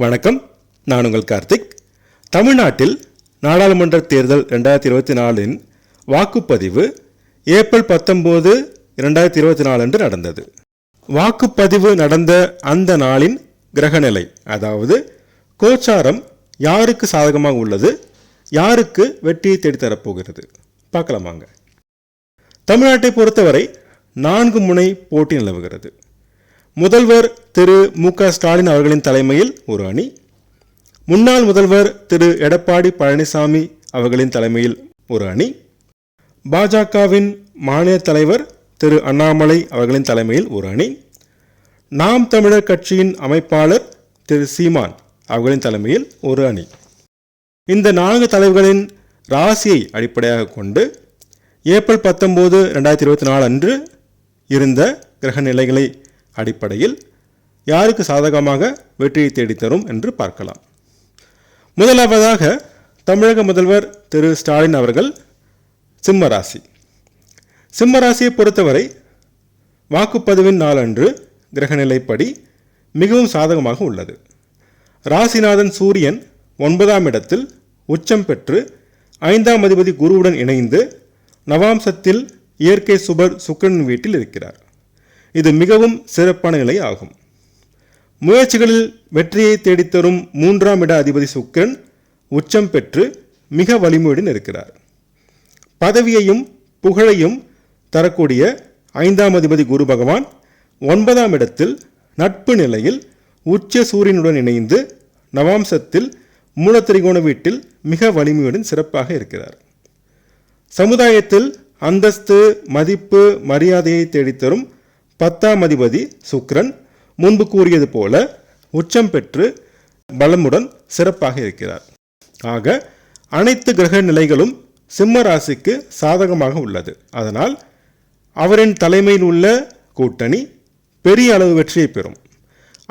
வணக்கம், நான் உங்கள் கார்த்திக். தமிழ்நாட்டில் நாடாளுமன்ற தேர்தல் 2024 வாக்குப்பதிவு ஏப்ரல் 19, 2024 அன்று நடந்தது. வாக்குப்பதிவு நடந்த அந்த நாளின் கிரகநிலை, அதாவது கோச்சாரம் யாருக்கு சாதகமாக உள்ளது, யாருக்கு வெற்றியை தேடித்தரப்போகிறது பார்க்கலாமாங்க. தமிழ்நாட்டை பொறுத்தவரை 4 முனை போட்டி நிலவுகிறது. முதல்வர் திரு மு.க. ஸ்டாலின் அவர்களின் தலைமையில் ஒரு அணி, முன்னாள் முதல்வர் திரு எடப்பாடி பழனிசாமி அவர்களின் தலைமையில் ஒரு அணி, பாஜகவின் மாநில தலைவர் திரு அண்ணாமலை அவர்களின் தலைமையில் ஒரு அணி, நாம் தமிழர் கட்சியின் அமைப்பாளர் திரு சீமான் அவர்களின் தலைமையில் ஒரு அணி. இந்த 4 தலைவர்களின் ராசியை அடிப்படையாக கொண்டு ஏப்ரல் 19, 2024 அன்று இருந்த கிரக நிலைகளை அடிப்படையில் யாருக்கு சாதகமாக வெற்றியை தேடித்தரும் என்று பார்க்கலாம். முதலாவதாக தமிழக முதல்வர் திரு ஸ்டாலின் அவர்கள் சிம்ம ராசி. சிம்ம ராசியை பொறுத்தவரை வாக்குப்பதிவின் நாளன்று கிரகநிலைப்படி மிகவும் சாதகமாக உள்ளது. ராசிநாதன் சூரியன் 9ஆம் இடத்தில் உச்சம் பெற்று 5ஆம் அதிபதி குருவுடன் இணைந்து நவாம்சத்தில் இயற்கை சுபர் சுக்கிரன் வீட்டில் இருக்கிறார். இது மிகவும் சிறப்பான நிலை ஆகும். முயற்சிகளில் வெற்றியை தேடித்தரும் 3ஆம் இட அதிபதி சுக்கிரன் உச்சம் பெற்று மிக வலிமையுடன் இருக்கிறார். பதவியையும் புகழையும் தரக்கூடிய 5ஆம் அதிபதி குரு பகவான் 9ஆம் இடத்தில் நட்பு நிலையில் உச்ச சூரியனுடன் இணைந்து நவாம்சத்தில் மூலத்திரிகோண வீட்டில் மிக வலிமையுடன் சிறப்பாக இருக்கிறார். சமுதாயத்தில் அந்தஸ்து, மதிப்பு, மரியாதையை தேடித்தரும் 10ஆம் அதிபதி சுக்கிரன் முன்பு கூறியது போல உச்சம் பெற்று பலமுடன் சிறப்பாக இருக்கிறார். ஆக அனைத்து கிரக நிலைகளும் சிம்ம ராசிக்கு சாதகமாக உள்ளது. அதனால் அவரின் தலைமையில் உள்ள கூட்டணி பெரிய அளவு வெற்றியை பெறும்,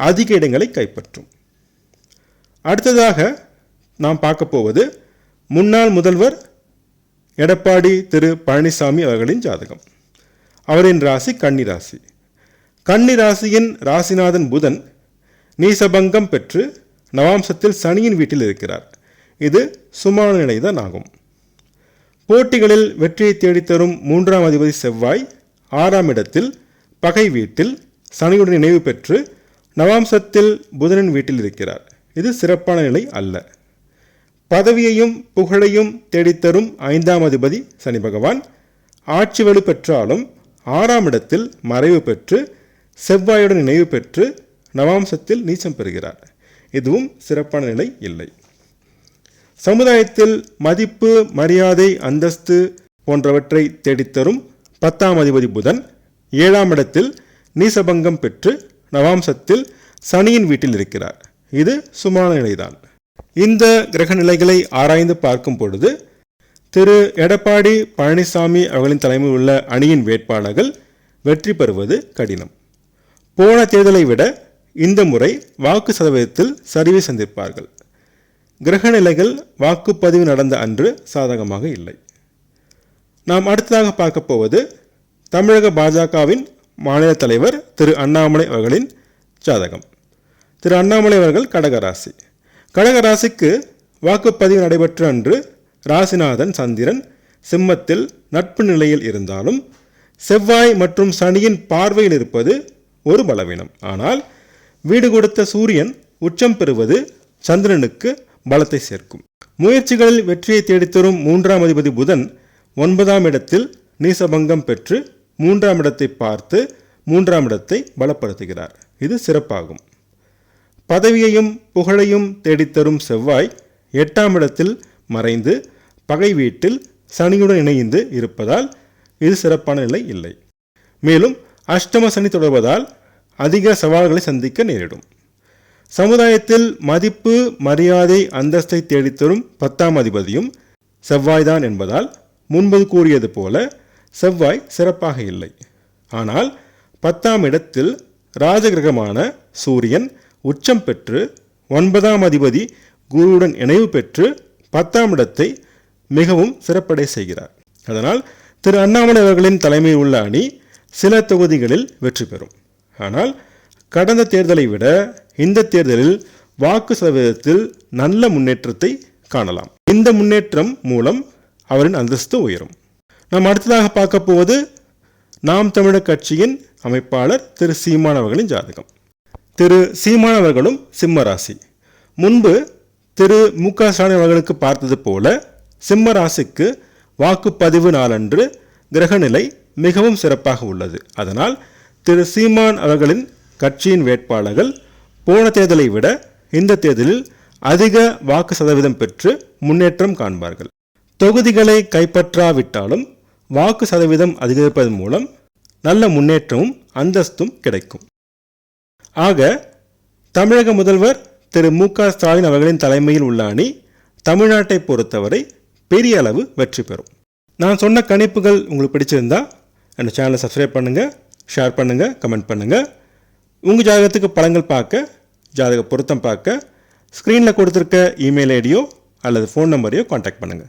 அதிக இடங்களை கைப்பற்றும். அடுத்ததாக நாம் பார்க்க போவது முன்னாள் முதல்வர் எடப்பாடி திரு பழனிசாமி அவர்களின் ஜாதகம். அவரின் ராசி கன்னி ராசி. கன்னி ராசியின் ராசிநாதன் புதன் நீசபங்கம் பெற்று நவாம்சத்தில் சனியின் வீட்டில் இருக்கிறார். இது சுமான நிலைதான் ஆகும். போட்டிகளில் வெற்றியை தேடித்தரும் 3ஆம் அதிபதி செவ்வாய் 6ஆம் இடத்தில் பகை வீட்டில் சனியுடன் இணைவு பெற்று நவாம்சத்தில் புதனின் வீட்டில் இருக்கிறார். இது சிறப்பான நிலை அல்ல. பதவியையும் புகழையும் தேடித்தரும் 5ஆம் அதிபதி சனி பகவான் ஆட்சி வலு பெற்றாலும் 6ஆம் இடத்தில் மறைவு பெற்று செவ்வாயுடன் இணைவு பெற்று நவாம்சத்தில் நீச்சம் பெறுகிறார். இதுவும் சிறப்பான நிலை இல்லை. சமுதாயத்தில் மதிப்பு, மரியாதை, அந்தஸ்து போன்றவற்றை தேடித்தரும் 10ஆம் அதிபதி புதன் 7ஆம் இடத்தில் நீசபங்கம் பெற்று நவாம்சத்தில் சனியின் வீட்டில் இருக்கிறார். இது சுமான நிலைதான். இந்த கிரக நிலைகளை ஆராய்ந்து பார்க்கும் பொழுது திரு எடப்பாடி பழனிசாமி அவர்களின் தலைமையில் உள்ள அணியின் வேட்பாளர்கள் வெற்றி பெறுவது கடினம். போன தேர்தலை விட இந்த முறை வாக்கு சதவீதத்தில் சரிவை சந்திப்பார்கள். கிரக நிலைகள் வாக்குப்பதிவு நடந்த அன்று சாதகமாக இல்லை. நாம் அடுத்ததாக பார்க்க போவது தமிழக பாஜகவின் மாநில தலைவர் திரு அண்ணாமலை அவர்களின் ஜாதகம். திரு அண்ணாமலை அவர்கள் கடகராசி. கடகராசிக்கு வாக்குப்பதிவு நடைபெற்ற அன்று ராசிநாதன் சந்திரன் சிம்மத்தில் நட்பு நிலையில் இருந்தாலும் செவ்வாய் மற்றும் சனியின் பார்வையில் இருப்பது ஒரு பலவீனம். ஆனால் வீடு கொடுத்த சூரியன் உச்சம் பெறுவது சந்திரனுக்கு பலத்தை சேர்க்கும். முயற்சிகளில் வெற்றியை தேடித்தரும் 3ஆம் அதிபதி புதன் 9ஆம் இடத்தில் நீசபங்கம் பெற்று 3ஆம் இடத்தை பார்த்து 3ஆம் இடத்தை பலப்படுத்துகிறார். இது சிறப்பாகும். பதவியையும் புகழையும் தேடித்தரும் செவ்வாய் 8ஆம் இடத்தில் மறைந்து பகை வீட்டில் சனியுடன் இணைந்து இருப்பதால் இது சிறப்பான நிலை இல்லை. மேலும் அஷ்டம சனி தொடர்வதால் அதிக சவால்களை சந்திக்க நேரிடும். சமுதாயத்தில் மதிப்பு, மரியாதை, அந்தஸ்தை தேடித்தரும் 10ஆம் அதிபதியும் செவ்வாய்தான் என்பதால் முன்பு கூறியது போல செவ்வாய் சிறப்பாக இல்லை. ஆனால் 10ஆம் இடத்தில் ராஜகிரகமான சூரியன் உச்சம் பெற்று 9ஆம் அதிபதி குருவுடன் இணைவு பெற்று 10ஆம் இடத்தை மிகவும் சிறப்படை செய்கிறார். அதனால் திரு அண்ணாமலை அவர்களின் தலைமையில் உள்ள அணி சில தொகுதிகளில் வெற்றி பெறும். ஆனால் கடந்த தேர்தலை விட இந்த தேர்தலில் வாக்கு சதவீதத்தில் நல்ல முன்னேற்றத்தை காணலாம். இந்த முன்னேற்றம் மூலம் அவரின் அந்தஸ்து உயரும். நாம் அடுத்ததாக பார்க்க போவது நாம் தமிழர் கட்சியின் அமைப்பாளர் திரு சீமான் அவர்களின் ஜாதகம். திரு சீமான் அவர்களும் சிம்ம ராசி. முன்பு திரு மு.க. ஸ்டாலின் அவர்களுக்கு பார்த்தது போல சிம்ம ராசிக்கு வாக்குப்பதிவு நாளன்று கிரகநிலை மிகவும் சிறப்பாக உள்ளது. அதனால் திரு சீமான் அவர்களின் கட்சியின் வேட்பாளர்கள் போன தேர்தலை விட இந்த தேர்தலில் அதிக வாக்கு சதவீதம் பெற்று முன்னேற்றம் காண்பார்கள். தொகுதிகளை கைப்பற்றாவிட்டாலும் வாக்கு சதவீதம் அதிகரிப்பதன் மூலம் நல்ல முன்னேற்றமும் அந்தஸ்தும் கிடைக்கும். ஆக தமிழக முதல்வர் திரு மு.க. ஸ்டாலின் அவர்களின் தலைமையில் உள்ள அணி தமிழ்நாட்டை பொறுத்தவரை பெரிய அளவு வெற்றி பெறும். நான் சொன்ன கணிப்புகள் உங்களுக்கு பிடிச்சிருந்தா அந்த சேனலை சப்ஸ்கிரைப் பண்ணுங்கள், ஷேர் பண்ணுங்கள், கமெண்ட் பண்ணுங்கள். உங்கள் ஜாதகத்துக்கு பலன்கள் பார்க்க, ஜாதக பொருத்தம் பார்க்க ஸ்க்ரீனில் கொடுத்துருக்க இமெயில் ஐடியோ அல்லது ஃபோன் நம்பரையோ கான்டாக்ட் பண்ணுங்கள்.